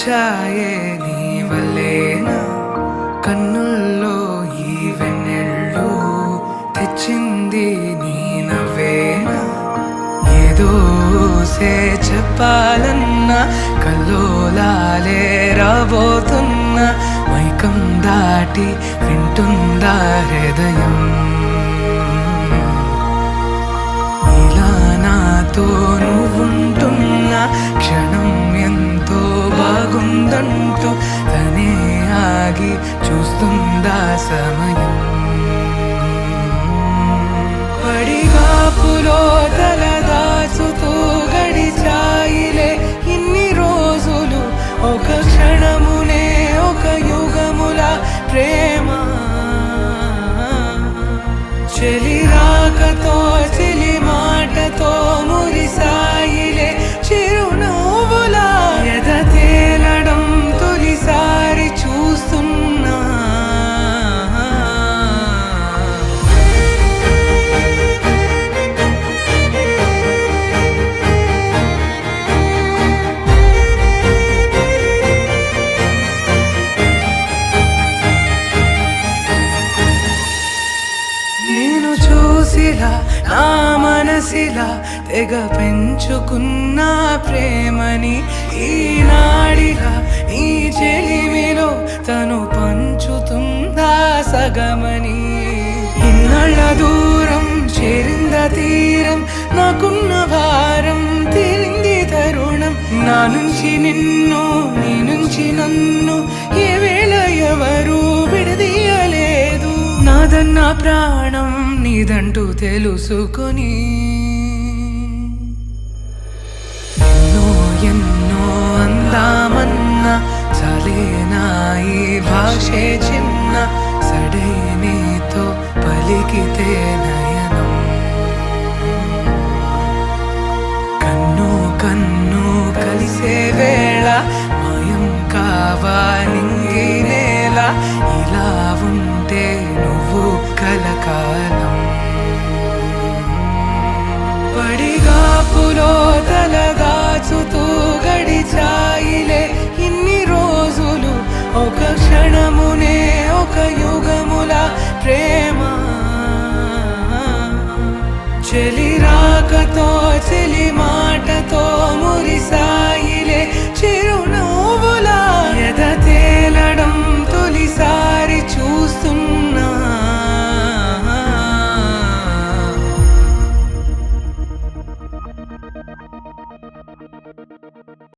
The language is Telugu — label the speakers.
Speaker 1: వచ్చాయే నీ వల్లేనా కన్నుల్లో ఈ వెన్నెళ్ళు తెచ్చింది నీ నవ్వేనా ఏదో చెప్పాలన్నా కల్లోలాలే రాబోతున్నా మైకం దాటి వింటుందా హృదయం ఇలా నాతో నువ్వుంటున్నా క్షణం ఎంతో బాగుందంటూ తనే ఆగి చూస్తుందా సమయం పడిగాపులో తలదాచుతూ గడిచాయిలే ఇన్ని రోజులు ఒక క్షణమునే ఒక యుగముల ప్రేమ చెలి రాకతో చెలి మాటతో మురిసాయిలే చిరునవ్వులా ఎద తేలడం తొలిసారి చూస్తున్నా నేను చూసిలా నా మనసిలా తెగ పెంచుకున్న ప్రేమని ఈనాడిలా ఈ చెలిమిలో తను పంచుతుందా సగమని ఇన్నాళ్ళ దూరం చేరింద తీరం నాకున్న భారం తీరింది తరుణం నా నుంచి నిన్ను నీ నుంచి నన్ను ఏ వేళ ఎవరు విడదీయలేదు నాదన్న ప్రాణం నీదంటూ తెలుసుకొని ఎన్నో ఎన్నో అందామన్నా చాలేనా ఈ భాషే చిన్న సడే నీతో పలికితే నయనం కన్ను కన్ను కలిసే వేళ మాయం కావాలింగి నేల ఇలా ఉంటే నువ్వు కలకాలం పడిగాపులో తలదాచుతూ గడిచాయిలే ఇన్ని రోజులు ఒక క్షణమునే ఒక యుగముల ప్రేమ చెలి రాకతో చెలి మాటతో మురిసా